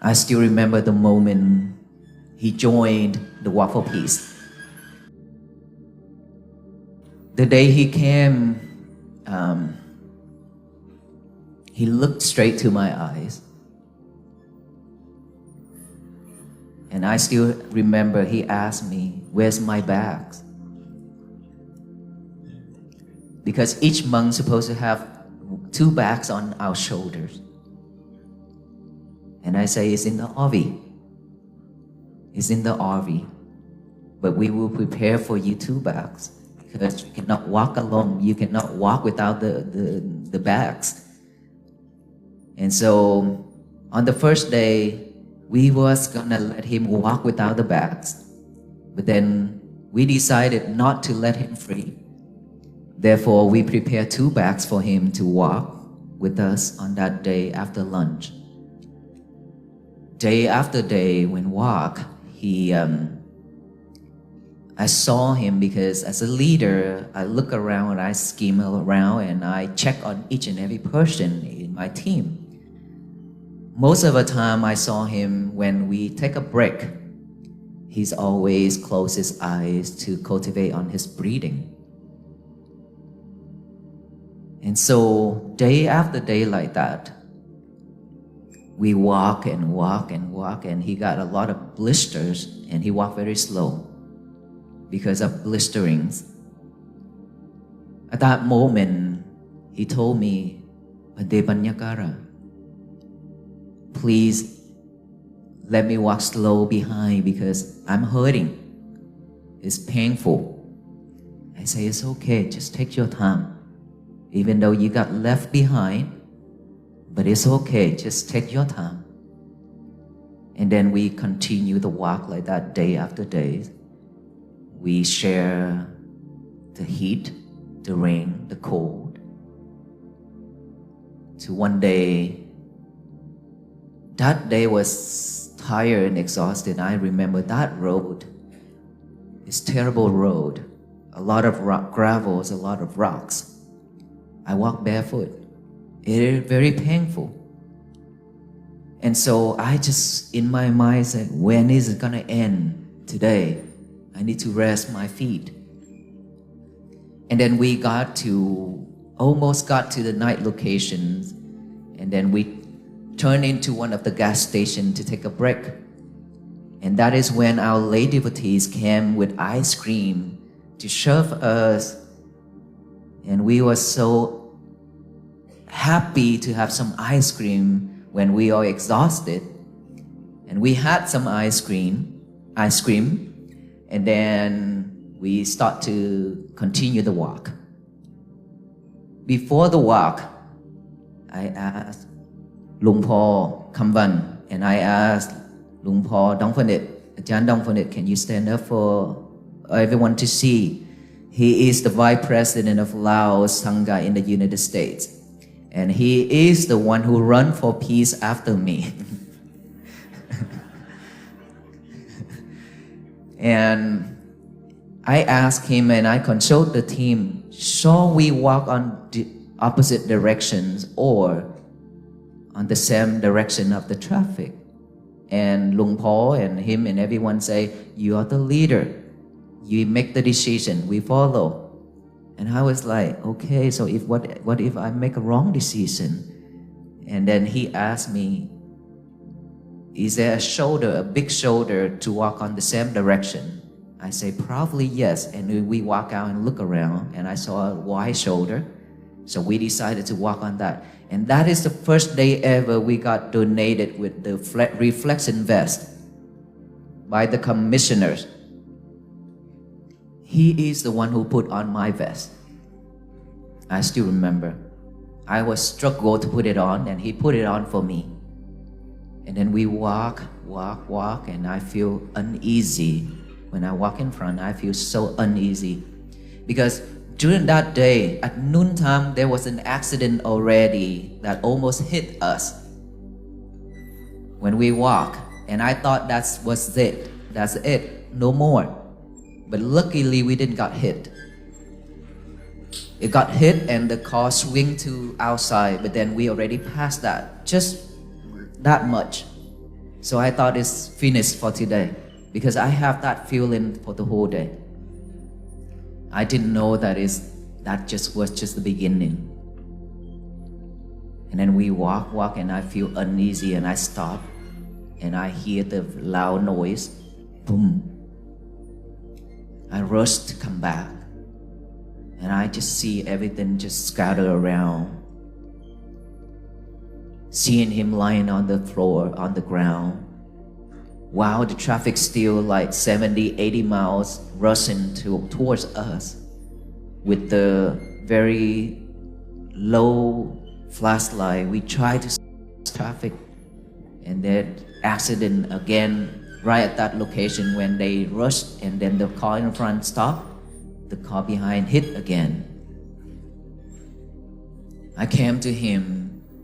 I still remember the moment he joined the Walk for Peace. The day he came, he looked straight to my eyes. And I still remember he asked me, "Where's my bags?" Because each monk is supposed to have 2 bags on our shoulders. And I say, "It's in the RV. It's in the RV. But we will prepare for you 2 bags because you cannot walk alone. You cannot walk without the bags." And so on the first day, we was gonna let him walk without the bags. But then we decided not to let him free. Therefore, we prepared 2 bags for him to walk with us on that day after lunch. Day after day, when walk, I saw him because as a leader, I look around, I skim around, and I check on each and every person in my team. Most of the time, I saw him when we take a break. He's always closed his eyes to cultivate on his breathing. And so, day after day like that, we walk and walk and walk, and he got a lot of blisters, and he walked very slow because of blisterings. At that moment, he told me, "Bhante Pannakara, please let me walk slow behind because I'm hurting. It's painful." I say, "It's okay, just take your time. Even though you got left behind, but it's okay, just take your time." And then we continue the walk like that day after day. We share the heat, the rain, the cold. To one day, that day was tired and exhausted. I remember that road. It's terrible road. A lot of gravels, a lot of rocks. I walk barefoot. It is very painful. And so I just, in my mind, said, when is it gonna end today? I need to rest my feet. And then we almost got to the night locations. And then we turned into one of the gas stations to take a break. And that is when our lay devotees came with ice cream to serve us. And we were so happy to have some ice cream when we are exhausted. And we had some ice cream, and then we start to continue the walk. Before the walk, I asked Luang Por Kamvan, and I asked Luang Por Dongphanit, Ajahn Dongphanit, can you stand up for everyone to see? He is the Vice President of Laos Sangha in the United States. And he is the one who ran for peace after me. And I asked him and I consult the team, shall we walk on the opposite directions or on the same direction of the traffic? And Luang Por and him and everyone say, you are the leader. You make the decision, we follow. And I was like, okay, so what if I make a wrong decision? And then he asked me, is there a big shoulder to walk on the same direction? I say, probably yes. And we walk out and look around, and I saw a wide shoulder. So we decided to walk on that. And that is the first day ever we got donated with the reflection vest by the commissioners. He is the one who put on my vest. I still remember. I was struggled to put it on, and he put it on for me. And then we walk, and I feel uneasy. When I walk in front, I feel so uneasy. Because during that day, at noontime, there was an accident already that almost hit us when we walk. And I thought that was it. That's it. No more. But luckily, we didn't get hit. It got hit and the car swing to outside, but then we already passed that. Just that much. So I thought it's finished for today because I have that feeling for the whole day. I didn't know that was just the beginning. And then we walk, and I feel uneasy, and I stop, and I hear the loud noise, boom. I rush to come back, and I just see everything just scattered around. Seeing him lying on the floor, on the ground, while the traffic still like 70, 80 miles rushing towards us with the very low flashlight. We try to stop traffic, and then accident again right at that location when they rushed, and then the car in front stopped, the car behind hit again. I came to him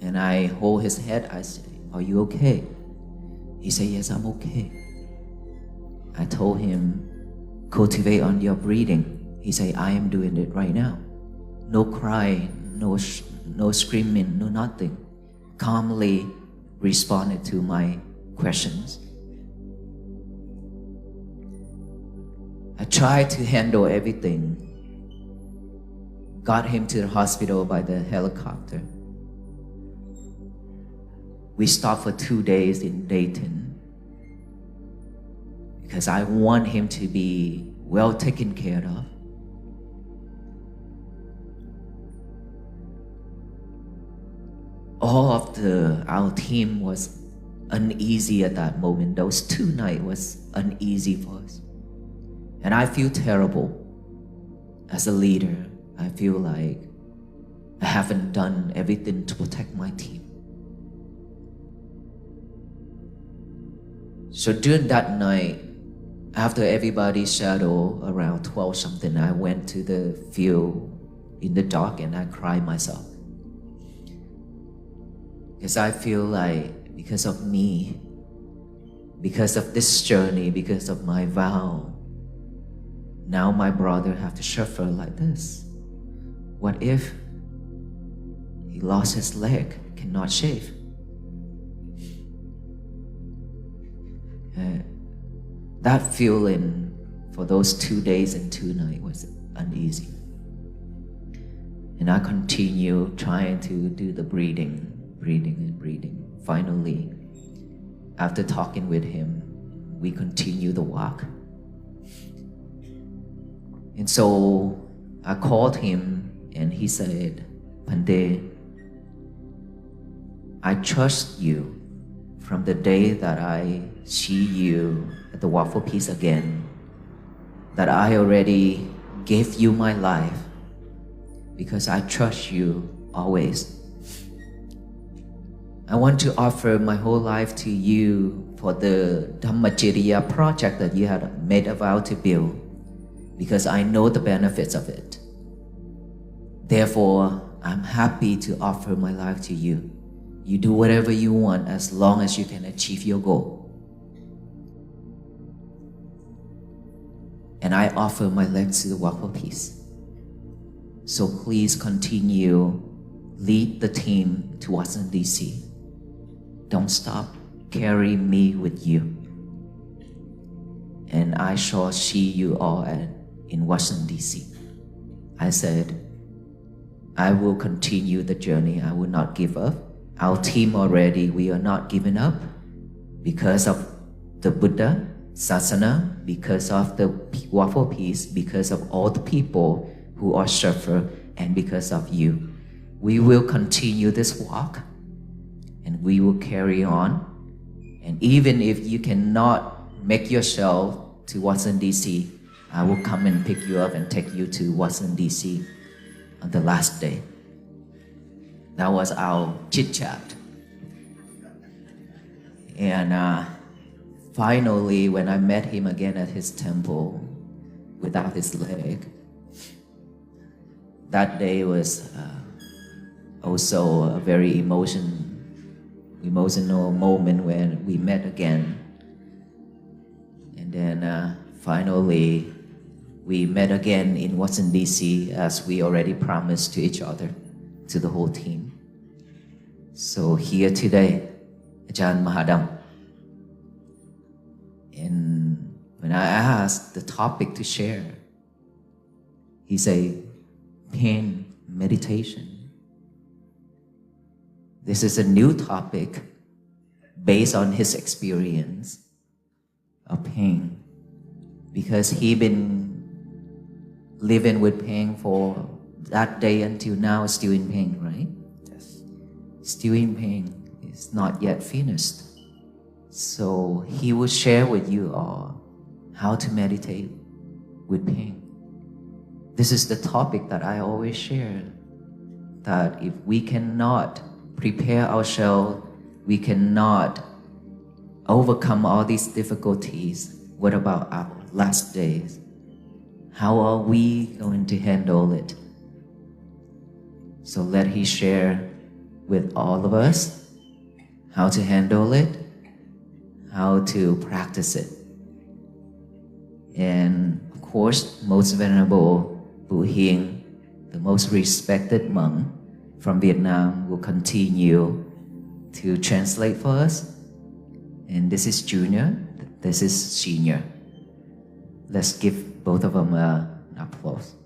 and I hold his head. I said, "Are you okay?" He said, "Yes, I'm okay." I told him, "Cultivate on your breathing." He said, "I am doing it right now." No crying, no screaming, no nothing. Calmly responded to my questions. I tried to handle everything. Got him to the hospital by the helicopter. We stopped for 2 days in Dayton because I want him to be well taken care of. All of our team was uneasy at that moment. Those 2 nights was uneasy for us. And I feel terrible. As a leader, I feel like I haven't done everything to protect my team. So during that night, after everybody settled around 12 something, I went to the field in the dark and I cried myself. Because I feel like because of me, because of this journey, because of my vow, now my brother have to suffer like this. What if he lost his leg, cannot shave? That feeling for those 2 days and 2 nights was uneasy. And I continue trying to do the breathing. Finally, after talking with him, we continue the walk. And so I called him and he said, "Bhante, I trust you from the day that I see you at the Walk for Peace again, that I already gave you my life because I trust you always. I want to offer my whole life to you for the Dhammacharya project that you had made a vow to build, because I know the benefits of it. Therefore, I'm happy to offer my life to you. You do whatever you want as long as you can achieve your goal. And I offer my legs to the Walk for Peace. So please continue, lead the team to Washington, D.C. Don't stop, carry me with you. And I shall see you all in Washington, D.C. I said, I will continue the journey. I will not give up. Our team already, we are not giving up because of the Buddha, Sasana, because of the Walk for Peace, because of all the people who are suffering, and because of you. We will continue this walk and we will carry on. And even if you cannot make yourself to Washington, D.C., I will come and pick you up and take you to Washington, D.C. on the last day. That was our chit-chat. And finally, when I met him again at his temple without his leg, that day was also a very emotional moment when we met again. And then finally, we met again in Washington, D.C. as we already promised to each other, to the whole team. So here today, Ajahn Mahadam, when I asked the topic to share, he said, pain meditation. This is a new topic based on his experience of pain, because he been living with pain for that day until now, still in pain, right? Yes. Still in pain. It's not yet finished. So he will share with you all how to meditate with pain. This is the topic that I always share, that if we cannot prepare ourselves, we cannot overcome all these difficulties, what about our last days? How are we going to handle it? So let he share with all of us how to handle it, how to practice it. And of course, most venerable Bu Hieng, the most respected monk from Vietnam, will continue to translate for us. And this is Junior, this is Senior. Let's give both of them an applause.